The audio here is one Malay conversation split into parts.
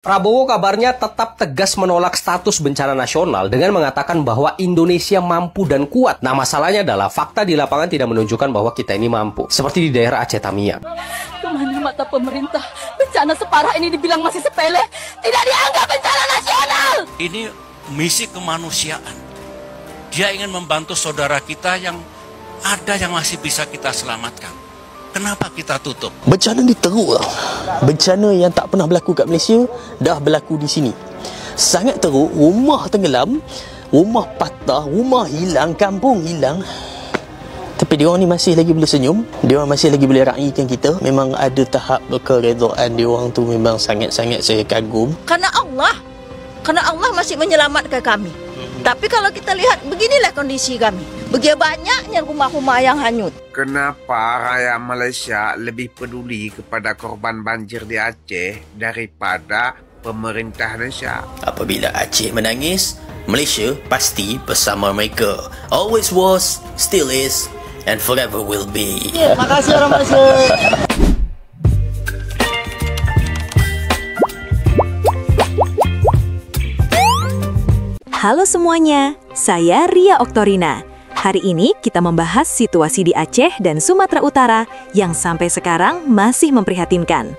Prabowo kabarnya tetap tegas menolak status bencana nasional dengan mengatakan bahwa Indonesia mampu dan kuat. Nah, masalahnya adalah fakta di lapangan tidak menunjukkan bahwa kita ini mampu. Seperti di daerah Aceh Tamiang. Kemana mata pemerintah? Bencana separah ini dibilang masih sepele, tidak dianggap bencana nasional. Ini misi kemanusiaan. Dia ingin membantu saudara kita yang ada yang masih bisa kita selamatkan. Kenapa kita tutup? Bencana ni teruk lah. Bencana yang tak pernah berlaku kat Malaysia dah berlaku di sini. Sangat teruk, rumah tenggelam, rumah patah, rumah hilang, kampung hilang. Tapi diorang ni masih lagi boleh senyum, diorang masih lagi boleh raikan kita. Memang ada tahap keredaan diorang tu, memang sangat-sangat saya kagum. Karena Allah masih menyelamatkan kami. Tapi kalau kita lihat, beginilah kondisi kami. Begitu banyaknya rumah-rumah yang hanyut. Kenapa rakyat Malaysia lebih peduli kepada korban banjir di Aceh daripada pemerintah Malaysia? Apabila Aceh menangis, Malaysia pasti bersama mereka. Always was, still is, and forever will be. Terima kasih orang Malaysia. Halo semuanya, saya Ria Oktorina. Hari ini kita membahas situasi di Aceh dan Sumatera Utara yang sampai sekarang masih memprihatinkan.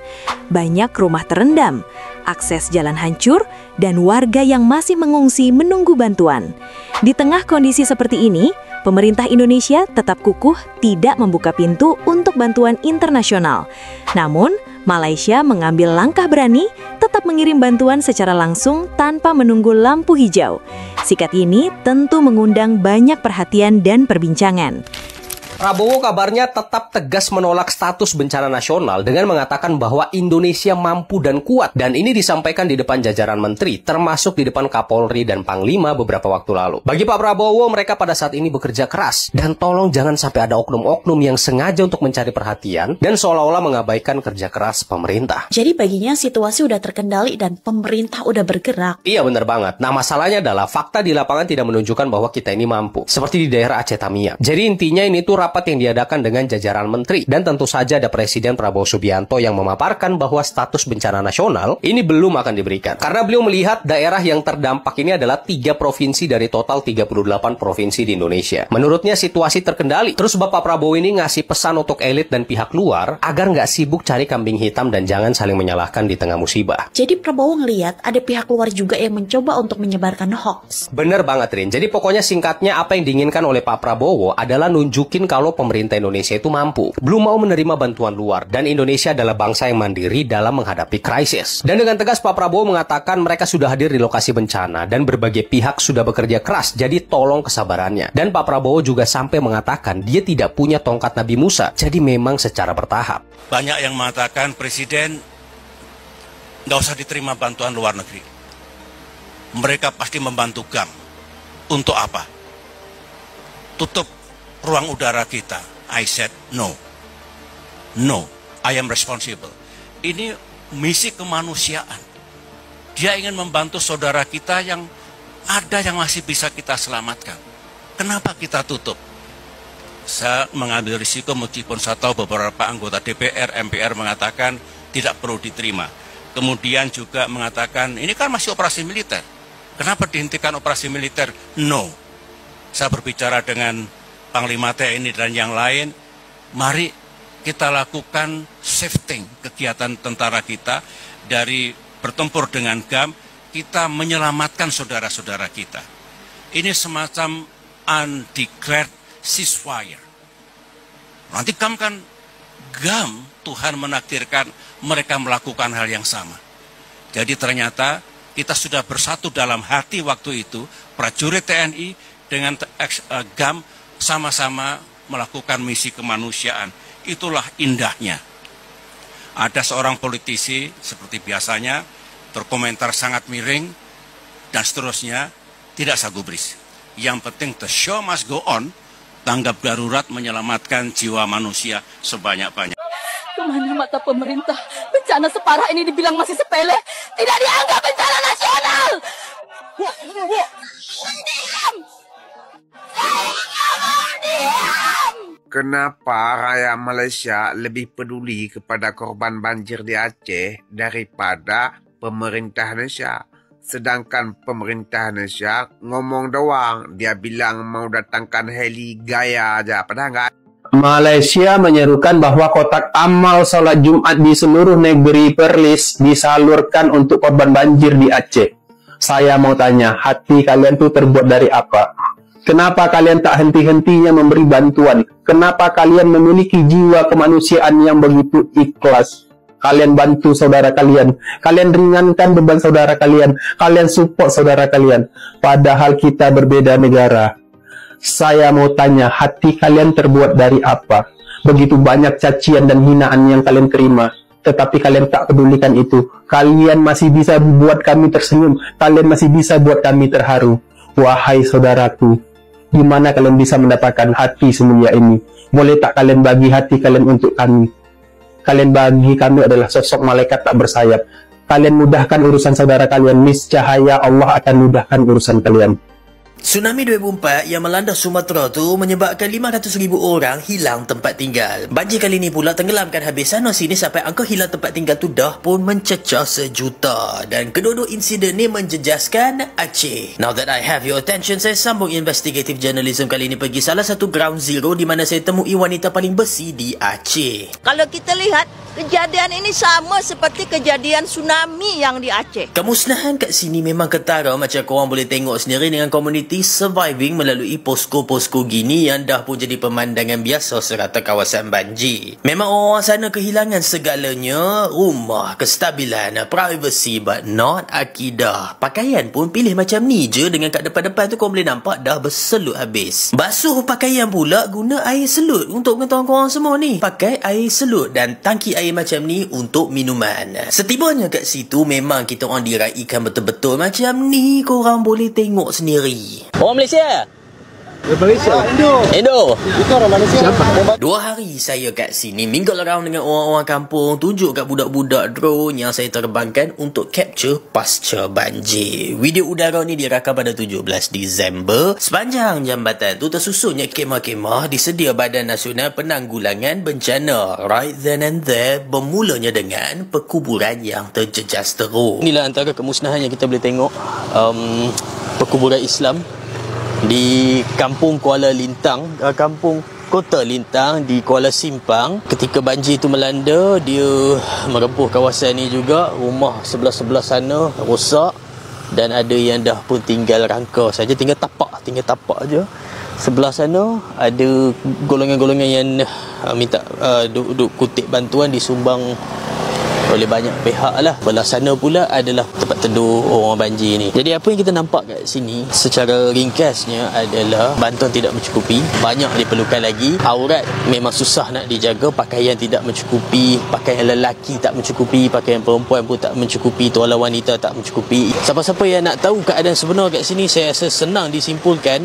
Banyak rumah terendam, akses jalan hancur, dan warga yang masih mengungsi menunggu bantuan. Di tengah kondisi seperti ini, pemerintah Indonesia tetap kukuh tidak membuka pintu untuk bantuan internasional. Namun, Malaysia mengambil langkah berani tetap mengirim bantuan secara langsung tanpa menunggu lampu hijau. Sikap ini tentu mengundang banyak perhatian dan perbincangan. Prabowo kabarnya tetap tegas menolak status bencana nasional dengan mengatakan bahwa Indonesia mampu dan kuat. Dan ini disampaikan di depan jajaran menteri, termasuk di depan Kapolri dan Panglima beberapa waktu lalu. Bagi Pak Prabowo, mereka pada saat ini bekerja keras. Dan tolong jangan sampai ada oknum-oknum yang sengaja untuk mencari perhatian dan seolah-olah mengabaikan kerja keras pemerintah. Jadi baginya situasi udah terkendali dan pemerintah udah bergerak. Iya, benar banget. Nah, masalahnya adalah fakta di lapangan tidak menunjukkan bahwa kita ini mampu. Seperti di daerah Aceh Tamiang. Jadi intinya ini tuh rapat yang diadakan dengan jajaran menteri. Dan tentu saja ada Presiden Prabowo Subianto yang memaparkan bahwa status bencana nasional ini belum akan diberikan. Karena beliau melihat daerah yang terdampak ini adalah 3 provinsi dari total 38 provinsi di Indonesia. Menurutnya situasi terkendali. Terus Bapak Prabowo ini ngasih pesan untuk elit dan pihak luar agar nggak sibuk cari kambing hitam dan jangan saling menyalahkan di tengah musibah. Jadi Prabowo ngelihat ada pihak luar juga yang mencoba untuk menyebarkan hoax. Bener banget, Rin. Jadi pokoknya singkatnya apa yang diinginkan oleh Pak Prabowo adalah nunjukin kalau pemerintah Indonesia itu mampu. Belum mau menerima bantuan luar. Dan Indonesia adalah bangsa yang mandiri dalam menghadapi krisis. Dan dengan tegas Pak Prabowo mengatakan mereka sudah hadir di lokasi bencana. Dan berbagai pihak sudah bekerja keras. Jadi tolong kesabarannya. Dan Pak Prabowo juga sampai mengatakan dia tidak punya tongkat Nabi Musa. Jadi memang secara bertahap. Banyak yang mengatakan Presiden nggak usah diterima bantuan luar negeri. Mereka pasti membantu GAM. Untuk apa? Tutup ruang udara kita. I said no. No, I am responsible. Ini misi kemanusiaan. Dia ingin membantu saudara kita yang ada yang masih bisa kita selamatkan. Kenapa kita tutup? Saya mengambil risiko meskipun saya tahu beberapa anggota DPR, MPR mengatakan tidak perlu diterima. Kemudian juga mengatakan ini kan masih operasi militer. Kenapa dihentikan operasi militer? No. Saya berbicara dengan Panglima TNI dan yang lain, mari kita lakukan shifting kegiatan tentara kita dari bertempur dengan GAM, kita menyelamatkan saudara-saudara kita. Ini semacam undeclared ceasefire. Nanti GAM Tuhan menakdirkan mereka melakukan hal yang sama. Jadi ternyata kita sudah bersatu dalam hati waktu itu, prajurit TNI dengan GAM, sama-sama melakukan misi kemanusiaan. Itulah indahnya. Ada seorang politisi seperti biasanya berkomentar sangat miring dan seterusnya, tidak saya gubris. Yang penting the show must go on, tanggap darurat menyelamatkan jiwa manusia sebanyak-banyak. Kemana mata pemerintah? Bencana separah ini dibilang masih sepele, tidak dianggap bencana nasional. Kenapa rakyat Malaysia lebih peduli kepada korban banjir di Aceh daripada pemerintah Malaysia. Sedangkan pemerintah Malaysia ngomong doang. Dia bilang mau datangkan heli gaya aja. Padahal nggak. Malaysia menyerukan bahwa kotak amal salat Jumat di seluruh negeri Perlis disalurkan untuk korban banjir di Aceh. Saya mau tanya, hati kalian tuh terbuat dari apa? Kenapa kalian tak henti-hentinya memberi bantuan? Kenapa kalian memiliki jiwa kemanusiaan yang begitu ikhlas? Kalian bantu saudara kalian. Kalian ringankan beban saudara kalian. Kalian support saudara kalian. Padahal kita berbeda negara. Saya mau tanya, hati kalian terbuat dari apa? Begitu banyak cacian dan hinaan yang kalian terima. Tetapi kalian tak pedulikan itu. Kalian masih bisa buat kami tersenyum. Kalian masih bisa buat kami terharu. Wahai saudaraku, di mana kalian bisa mendapatkan hati semulia ini? Boleh tak kalian bagi hati kalian untuk kami? Kalian bagi kami adalah sosok malaikat tak bersayap. Kalian mudahkan urusan saudara kalian. Niscaya Allah akan mudahkan urusan kalian. Tsunami 2004 yang melanda Sumatera tu menyebabkan 500,000 orang hilang tempat tinggal. Banjir kali ni pula tenggelamkan habis sana sini sampai angka hilang tempat tinggal tu dah pun mencecah 1 juta. Dan kedua-dua insiden ni menjejaskan Aceh. Now that I have your attention, saya sambung investigative journalism kali ni pergi salah satu ground zero di mana saya temui wanita paling besi di Aceh. Kalau kita lihat, kejadian ini sama seperti kejadian tsunami yang di Aceh. Kemusnahan kat sini memang ketara macam korang boleh tengok sendiri dengan komuniti surviving melalui posko-posko gini yang dah pun jadi pemandangan biasa serata kawasan banjir. Memang orang sana kehilangan segalanya, rumah, kestabilan, privacy, but not akidah. Pakaian pun pilih macam ni je, dengan kat depan-depan tu korang boleh nampak dah berselut habis. Basuh pakaian pula guna air selut. Untuk pengetahuan korang semua ni, pakai air selut dan tangki air macam ni untuk minuman. Setibanya kat situ memang kita orang diraikan betul-betul macam ni, korang boleh tengok sendiri. Orang Malaysia? Malaysia? Indo. Itu orang Malaysia. Siapa? 2 hari saya kat sini mingle around dengan orang-orang kampung, tunjuk kat budak-budak drone yang saya terbangkan untuk capture pasca banjir. Video udara ni dirakam pada 17 Disember. Sepanjang jambatan tu tersusunnya kemah-kemah disedia Badan Nasional Penanggulangan Bencana. Right then and there, bermulanya dengan perkuburan yang terjejas teruk. Inilah antara kemusnahan yang kita boleh tengok. Perkuburan Islam di Kampung Kuala Lintang, Kampung Kota Lintang di Kuala Simpang. Ketika banjir itu melanda, dia merempuh kawasan ni juga. Rumah sebelah-sebelah sana rosak dan ada yang dah pun tinggal rangka saja, tinggal tapak aja. Sebelah sana ada golongan-golongan yang minta duk kutip bantuan disumbang oleh banyak pihak lah. Belah sana pula adalah tempat teduh orang banjir ni. Jadi apa yang kita nampak kat sini secara ringkasnya adalah bantuan tidak mencukupi, banyak diperlukan lagi. Aurat memang susah nak dijaga, pakaian tidak mencukupi, pakaian lelaki tak mencukupi, pakaian perempuan pun tak mencukupi, tuala wanita tak mencukupi. Siapa-siapa yang nak tahu keadaan sebenar kat sini, saya rasa senang disimpulkan.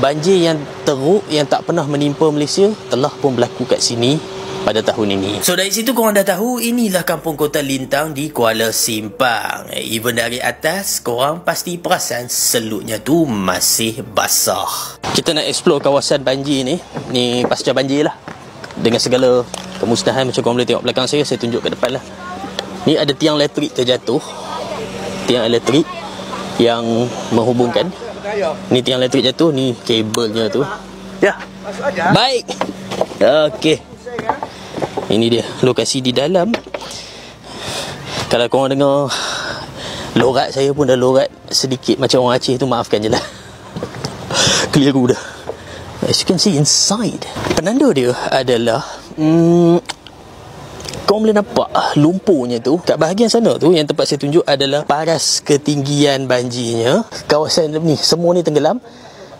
Banjir yang teruk yang tak pernah menimpa Malaysia telah pun berlaku kat sini pada tahun ini. So dari situ korang dah tahu, inilah Kampung Kota Lintang di Kuala Simpang. Even dari atas, korang pasti perasan selutnya tu masih basah. Kita nak explore kawasan banjir ni. Ni pasca banjir lah, dengan segala kemusnahan. Macam korang boleh tengok belakang saya tunjuk ke depan lah. Ni ada tiang elektrik terjatuh. Tiang elektrik yang menghubungkan. Ni tiang elektrik jatuh, ni kabelnya tu. Ya. Baik. Okey. Ini dia lokasi di dalam. Kalau korang dengar lorat saya pun dah lorat sedikit macam orang Aceh tu, maafkan je lah. Keliru dah. As you can see inside, penanda dia adalah korang boleh nampak lumpurnya tu. Kat bahagian sana tu yang tempat saya tunjuk adalah paras ketinggian banjirnya. Kawasan ni semua ni tenggelam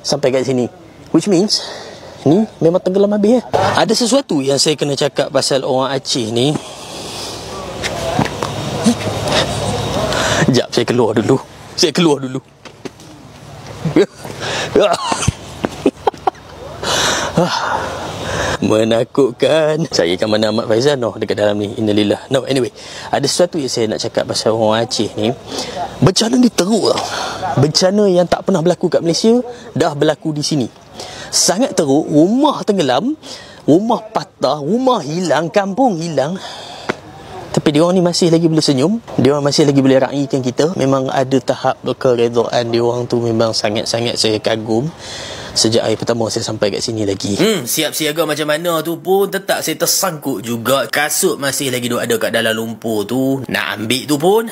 sampai kat sini, which means ni memang tenggelam habis. Ada sesuatu yang saya kena cakap pasal orang Aceh ni. Sekejap, saya keluar dulu. Menakutkan. Saya kan mana Ahmad Faizal dekat dalam ni. Innalillah. No, anyway, ada sesuatu yang saya nak cakap pasal orang Aceh ni. Bencana ni teruk tau. Bencana yang tak pernah berlaku kat Malaysia dah berlaku di sini. Sangat teruk. Rumah tenggelam, rumah patah, rumah hilang, kampung hilang. Tapi diorang ni masih lagi boleh senyum, diorang masih lagi boleh raikan kita. Memang ada tahap keredaan diorang tu, memang sangat-sangat saya kagum. Sejak hari pertama saya sampai kat sini lagi. Siap siaga macam mana tu pun tetap saya tersangkut juga. Kasut masih lagi duk ada kat dalam lumpur tu. Nak ambil tu pun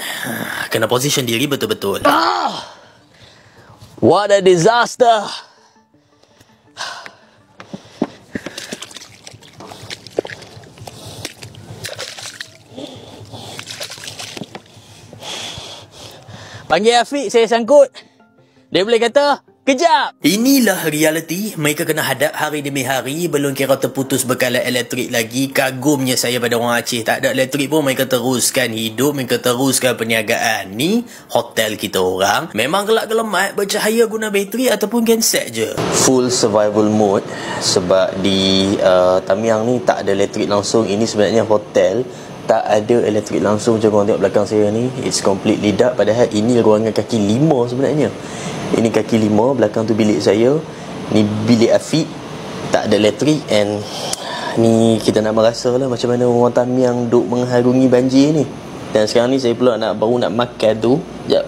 kena position diri betul-betul. What a disaster. Panggil Afiq, saya sangkut. Dia boleh kata, kejap. Inilah realiti. Mereka kena hadap hari demi hari. Belum kira terputus bekalan elektrik lagi. Kagumnya saya pada orang Aceh. Tak ada elektrik pun mereka teruskan hidup. Mereka teruskan perniagaan. Ni hotel kita orang. Memang gelap gelemat, bercahaya guna bateri ataupun genset je. Full survival mode. Sebab di Tamiang ni tak ada elektrik langsung. Ini sebenarnya hotel. Tak ada elektrik langsung. Macam korang tengok belakang saya ni, it's completely dark. Padahal ini ruangan kaki 5 sebenarnya. Ini kaki 5, belakang tu bilik saya. Ni bilik Afiq. Tak ada elektrik. And ni kita nak merasa lah macam mana orang Tamiang duk mengharungi banjir ni. Dan sekarang ni saya pula baru nak makan tu. Sekejap,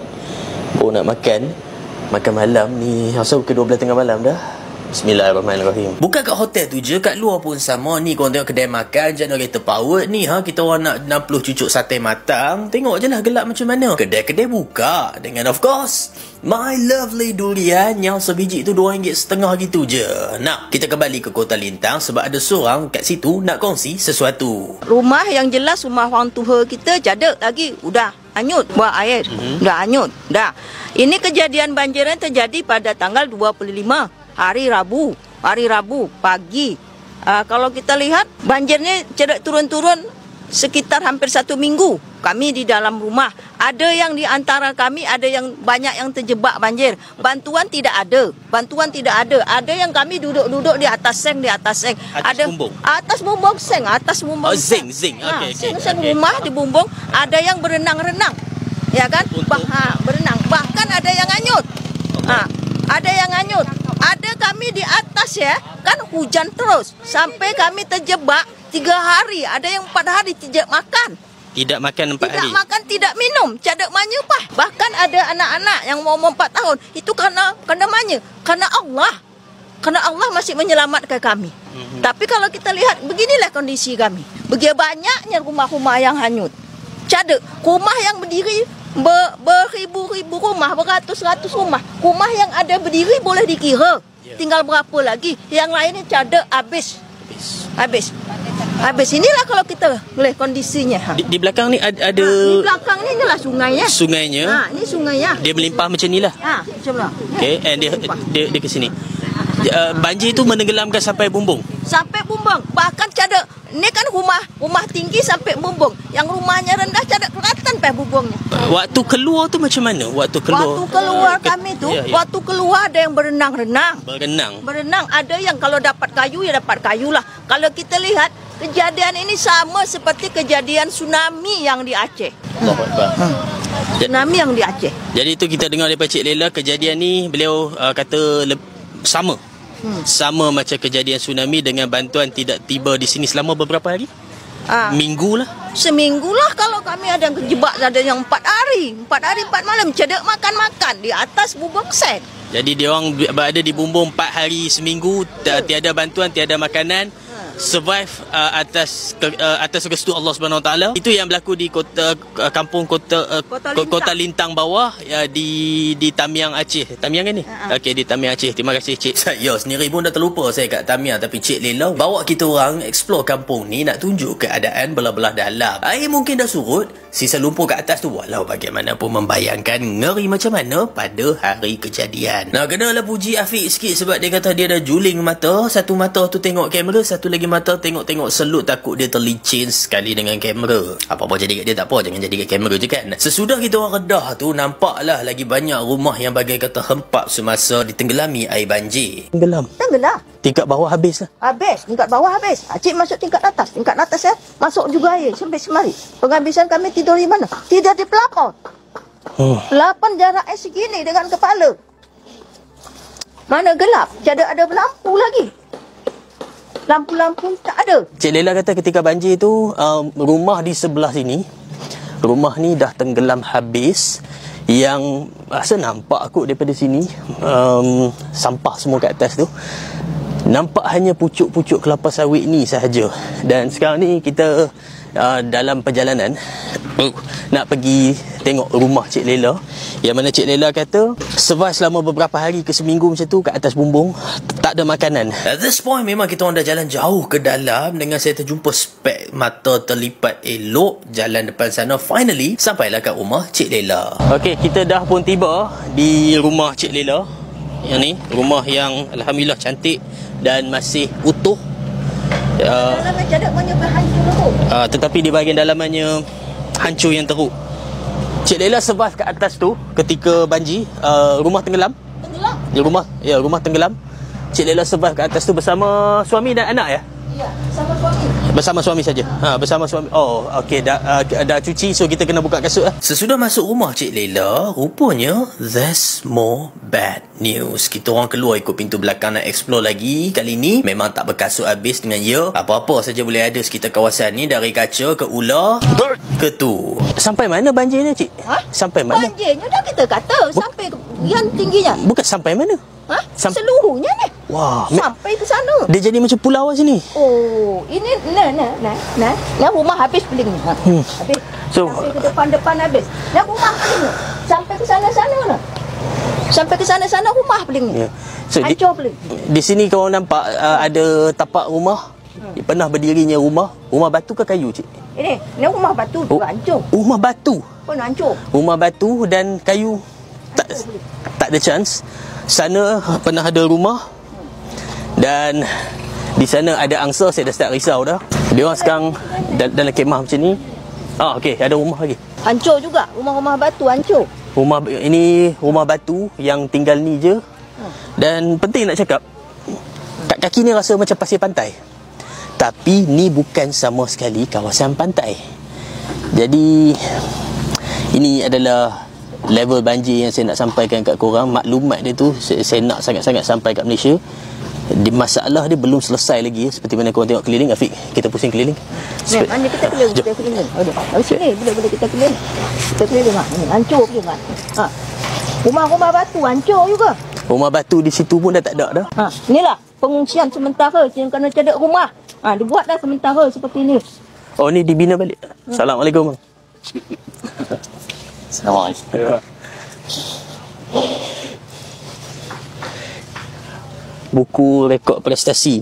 baru nak makan malam ni. Rasa pukul 12 tengah malam dah. Bismillahirrahmanirrahim. Bukan kat hotel tu je, kat luar pun sama. Ni korang tengok kedai makan, generator power ni. Kita orang nak 60 cucuk sate matang. Tengok je lah gelap macam mana. Kedai-kedai buka. Dengan of course my lovely durian yang sebiji tu RM2.5 gitu je. Nah, kita kembali ke Kota Lintang sebab ada seorang kat situ nak kongsi sesuatu. Rumah yang jelas rumah orang tua kita jadak lagi. Udah hanyut buah air. Dah hanyut. Dah. Ini kejadian banjiran terjadi pada tanggal 25 hari Rabu pagi. Kalau kita lihat banjirnya cerak turun-turun sekitar hampir 1 minggu. Kami di dalam rumah. Ada yang di antara kami, ada yang banyak yang terjebak banjir. Bantuan tidak ada. Ada yang kami duduk-duduk di atas seng. Atas bumbung. Atas bumbung seng. Zing. Seng rumah di bumbung. Ada yang berenang-renang. Ya kan? Berenang. Bahkan ada yang hanyut. Ada yang hanyut. Ada kami di atas ya, kan hujan terus. Sampai kami terjebak 3 hari. Ada yang 4 hari tidak makan. Tidak makan 4 hari? Tidak makan, tidak minum. Cadak manya pah. Bahkan ada anak-anak yang mau 4 tahun. Itu karena manya. Karena Allah masih menyelamatkan kami. Tapi kalau kita lihat, beginilah kondisi kami. Begitu banyaknya rumah-rumah yang hanyut. Cadak, rumah yang berdiri beribu-ribu rumah, beratus-ratus rumah. Rumah yang ada berdiri boleh dikira. Tinggal berapa lagi. Yang lainnya cadak habis. Inilah kalau kita lihat kondisinya. Di belakang ni ada di belakang ni inilah sungainya. Ini sungainya. Dia melimpah macam nilah. Coba. Okey, and dia ke sini. Banjir tu menenggelamkan sampai bumbung. Bahkan cadak. Ini kan rumah tinggi sampai bumbung. Yang rumahnya rendah cadak kelihatan pe bumbungnya. Waktu keluar tu macam mana? Waktu keluar kami tu, waktu keluar ada yang berenang. Ada yang kalau dapat kayu ya dapat kayu lah. Kalau kita lihat kejadian ini sama seperti kejadian tsunami yang di Aceh. Tsunami yang di Aceh. Jadi itu kita dengar daripada Cik Lela, kejadian ni beliau kata sama. Sama macam kejadian tsunami dengan bantuan tidak tiba di sini selama beberapa hari? Seminggu lah kalau kami ada yang terjebak. Ada yang 4 hari 4 malam cadak makan di atas bumbung sen. Jadi dia orang berada di bumbung 4 hari seminggu, tiada bantuan, tiada makanan. Survive atas restu Allah Subhanahu Wa Taala. Itu yang berlaku di kampung Kota Lintang bawah di Tamiang Aceh. Tamiang kan ni? Okey, di Tamiang Aceh. Terima kasih Cik. Saya sendiri pun dah terlupa saya kat Tamiang, tapi Cik Lela bawa kita orang explore kampung ni, nak tunjuk keadaan belah-belah dalam. Air mungkin dah surut, sisa lumpur kat atas tu walau bagaimanapun membayangkan ngeri macam mana pada hari kejadian. Nah, kenalah puji Afiq sikit sebab dia kata dia dah juling mata. Satu mata tu tengok kamera, satu lagi mata tengok selut, takut dia terlicin sekali dengan kamera. Apa-apa jadi kat dia tak apa, jangan jadi kat kamera je kan. Sesudah kita orang redah tu, nampaklah lagi banyak rumah yang bagai kata hempap semasa ditenggelami air banjir. Tenggelam? Tingkat bawah habis lah? Tingkat bawah habis. Cik masuk tingkat atas ya, masuk juga air sampai semari. Penghabisan kami tidur di mana? Tidak di pelapon. Pelapon jarak air segini dengan kepala. Mana gelap, ada lampu lagi. Lampu-lampu tak ada. Cik Lela kata ketika banjir tu rumah di sebelah sini, rumah ni dah tenggelam habis. Yang rasa nampak aku daripada sini, sampah semua kat atas tu, nampak hanya pucuk-pucuk kelapa sawit ni sahaja. Dan sekarang ni kita dalam perjalanan nak pergi tengok rumah Cik Lela, yang mana Cik Lela kata survive selama beberapa hari ke seminggu macam tu kat atas bumbung, tak ada makanan. At this point memang kita orang dah jalan jauh ke dalam dengan saya terjumpa spek mata terlipat elok jalan depan sana. Finally sampailah kat rumah Cik Lela. Okey, kita dah pun tiba di rumah Cik Lela. Yang ni rumah yang alhamdulillah cantik dan masih utuh. Tetapi di bahagian dalamannya hancur yang teruk. Cik Lela survive kat atas tu ketika banjir, rumah tenggelam. Rumah tenggelam. Cik Lela survive kat atas tu bersama suami dan anak ya? Ya, bersama suami. Bersama suami saja. Bersama suami. Oh, okey, dah cuci, so kita kena buka kasut lah. Sesudah masuk rumah Cik Lela, rupanya there's more bad news. Kita orang keluar ikut pintu belakang nak explore lagi. Kali ni memang tak berkasut habis dengan apa-apa saja boleh ada sekitar kawasan ni, dari kaca ke ular ke tu. Sampai mana banjirnya, Cik? Sampai mana? Banjirnya dah kita kata sampai yang tingginya. Bukan sampai mana? Seluruhnya ni. Wah, sampai ke sana. Dia jadi macam pulau kat sini. Oh, ini nah rumah habis peling ni. Habis. So, sampai ke depan habis. Nah rumah peling. Sampai ke sana-sana nah. Sampai ke sana-sana rumah peling ni. So, hancur peling. Di sini kau nampak ada tapak rumah. Pernah berdirinya rumah batu ke kayu, Cik? Ini rumah batu juga hancur. Rumah batu pun hancur. Rumah batu dan kayu tak ada chance. Sana pernah ada rumah dan di sana ada angsa. Saya dah start risau dah. Dia orang sekarang dalam kemah macam ni. Okey, ada rumah lagi. Hancur juga. Rumah-rumah batu hancur. Ini rumah batu yang tinggal ni je. Dan penting nak cakap, kat kaki ni rasa macam pasir pantai. Tapi ni bukan sama sekali kawasan pantai. Jadi ini adalah level banjir yang saya nak sampaikan kat korang. Maklumat dia tu saya nak sangat-sangat sampai kat Malaysia. Masalah dia belum selesai lagi. Seperti mana korang tengok keliling, Afiq, kita pusing keliling. Mana kita keliling? Sini boleh kita keliling. Kita keliling ni hancur je kan. Rumah-rumah batu hancur juga. Rumah batu di situ pun dah tak ada dah. Inilah pengungsian sementara yang kena cedek rumah. Dibuat dah sementara seperti ni. Oh, ni dibina balik. Assalamualaikum. Assalamualaikum. Buku rekod prestasi.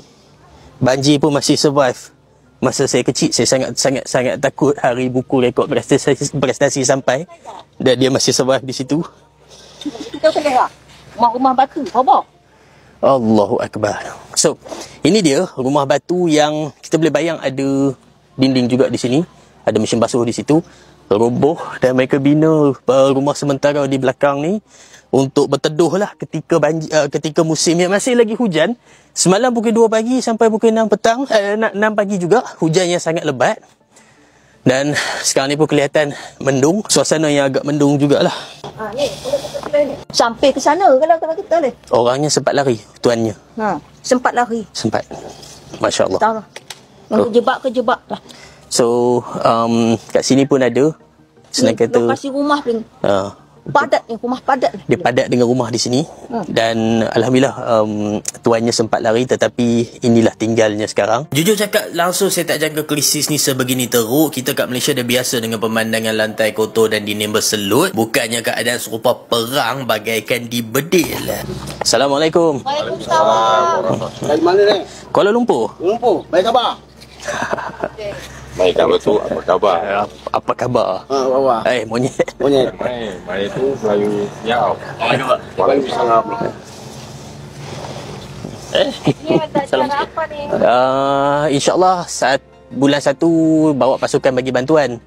Banjir pun masih survive. Masa saya kecil, saya sangat takut hari buku rekod prestasi sampai. Dan dia masih survive di situ. Kita kena rumah batu, apa? Allahu Akbar. So, ini dia rumah batu yang kita boleh bayang ada dinding juga di sini. Ada mesin basuh di situ. Roboh dan mereka bina rumah sementara di belakang ni untuk berteduh lah ketika musim yang masih lagi hujan. Semalam pukul 2 pagi sampai pukul 6 petang, 6 pagi juga, hujan yang sangat lebat. Dan sekarang ni pun kelihatan mendung, suasana yang agak mendung jugalah. Ni, sampai ke sana kalau kita boleh. Orangnya sempat lari, tuannya. Sempat lari. Sempat. Masya Allah. Kejebak lah. So, kat sini pun ada. Senang kata. Lokasi rumah pun. Padat ni, rumah padat. Dia padat dengan rumah di sini. Dan alhamdulillah tuannya sempat lari, tetapi inilah tinggalnya sekarang. Jujur cakap, langsung saya tak jangka krisis ni sebegini teruk. Kita kat Malaysia dah biasa dengan pemandangan lantai kotor dan dinding berselut. Bukannya keadaan serupa perang bagaikan dibedil. Assalamualaikum. Waalaikumsalam. Dari mana ni? Kuala Lumpur. Baik khabar? Baik khabar tu, apa khabar? Apa khabar? Bawah. Monyet. Baik tu Melayu Siau. Waalaikumsalam. Ni ada acara apa ni? InsyaAllah saat bulan 1 bawa pasukan bagi bantuan.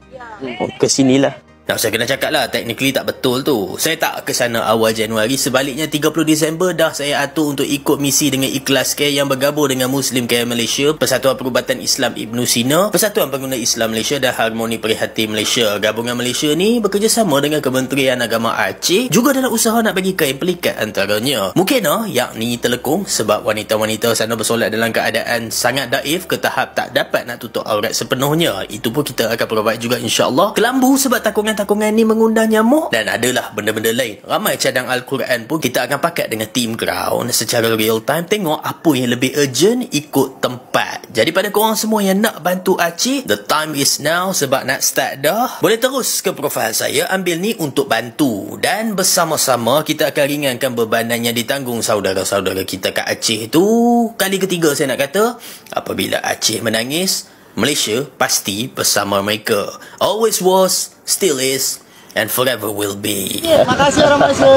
Ke sinilah. Nah, saya kena cakap lah, technically tak betul tu. Saya tak ke sana awal Januari. Sebaliknya 30 Disember dah saya atur untuk ikut misi dengan Ikhlas Care yang bergabung dengan Muslim Care Malaysia, Persatuan Perubatan Islam Ibn Sina, Persatuan Pengguna Islam Malaysia dan Harmoni Prihatin Malaysia. Gabungan Malaysia ni bekerjasama dengan Kementerian Agama Aceh juga dalam usaha nak bagi kain pelikat antaranya. Mungkin yakni telekung sebab wanita-wanita sana bersolat dalam keadaan sangat daif ke tahap tak dapat nak tutup aurat sepenuhnya. Itu pun kita akan provide juga insya-Allah. Kelambu sebab takungan-takungan ni mengundang nyamuk dan adalah benda-benda lain. Ramai cadang Al-Quran pun kita akan pakai dengan tim Crown secara real time, tengok apa yang lebih urgent ikut tempat. Jadi pada korang semua yang nak bantu Aceh, the time is now sebab nak start dah. Boleh terus ke profil saya, ambil ni untuk bantu dan bersama-sama kita akan ringankan bebanan yang ditanggung saudara-saudara kita kat Aceh tu. Kali ketiga saya nak kata, apabila Aceh menangis, Malaysia pasti bersama mereka. Always was, still is, and forever will be. Makasih orang Malaysia.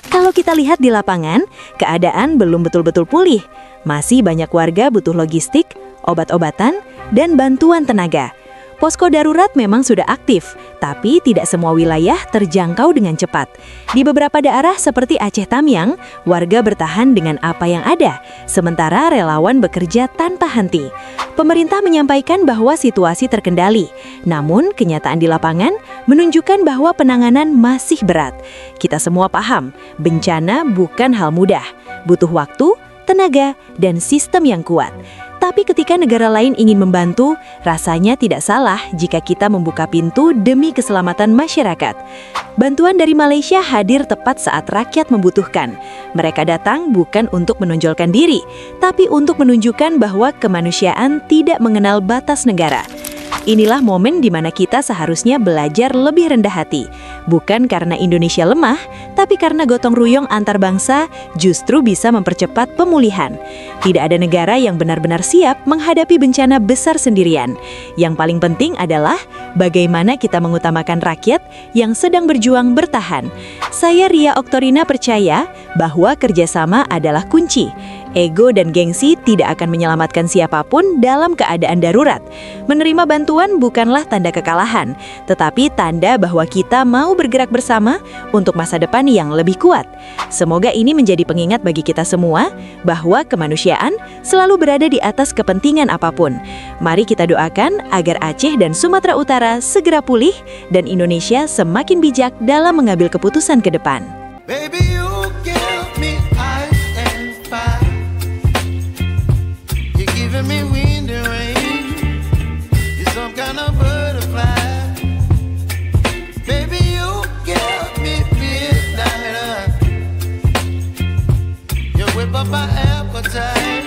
Kalau kita lihat di lapangan, keadaan belum betul-betul pulih. Masih banyak warga butuh logistik, obat-obatan, dan bantuan tenaga. Posko darurat memang sudah aktif, tapi tidak semua wilayah terjangkau dengan cepat. Di beberapa daerah seperti Aceh Tamiang, warga bertahan dengan apa yang ada, sementara relawan bekerja tanpa henti. Pemerintah menyampaikan bahwa situasi terkendali, namun kenyataan di lapangan menunjukkan bahwa penanganan masih berat. Kita semua paham, bencana bukan hal mudah, butuh waktu, tenaga, dan sistem yang kuat. Tapi ketika negara lain ingin membantu, rasanya tidak salah jika kita membuka pintu demi keselamatan masyarakat. Bantuan dari Malaysia hadir tepat saat rakyat membutuhkan. Mereka datang bukan untuk menonjolkan diri, tapi untuk menunjukkan bahwa kemanusiaan tidak mengenal batas negara. Inilah momen di mana kita seharusnya belajar lebih rendah hati. Bukan karena Indonesia lemah, tapi karena gotong royong antar bangsa justru bisa mempercepat pemulihan. Tidak ada negara yang benar-benar siap menghadapi bencana besar sendirian. Yang paling penting adalah bagaimana kita mengutamakan rakyat yang sedang berjuang bertahan. Saya Ria Oktorina percaya bahwa kerjasama adalah kunci. Ego dan gengsi tidak akan menyelamatkan siapapun dalam keadaan darurat. Menerima bantuan bukanlah tanda kekalahan, tetapi tanda bahwa kita mau bergerak bersama untuk masa depan yang lebih kuat. Semoga ini menjadi pengingat bagi kita semua bahwa kemanusiaan selalu berada di atas kepentingan apapun. Mari kita doakan agar Aceh dan Sumatera Utara segera pulih dan Indonesia semakin bijak dalam mengambil keputusan ke depan. Baby, you give me ice and fire. You're giving me wind and rain. You're some kind of butterfly. Baby, you give me midnight. You whip up my appetite.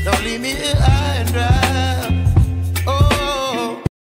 Don't leave me here.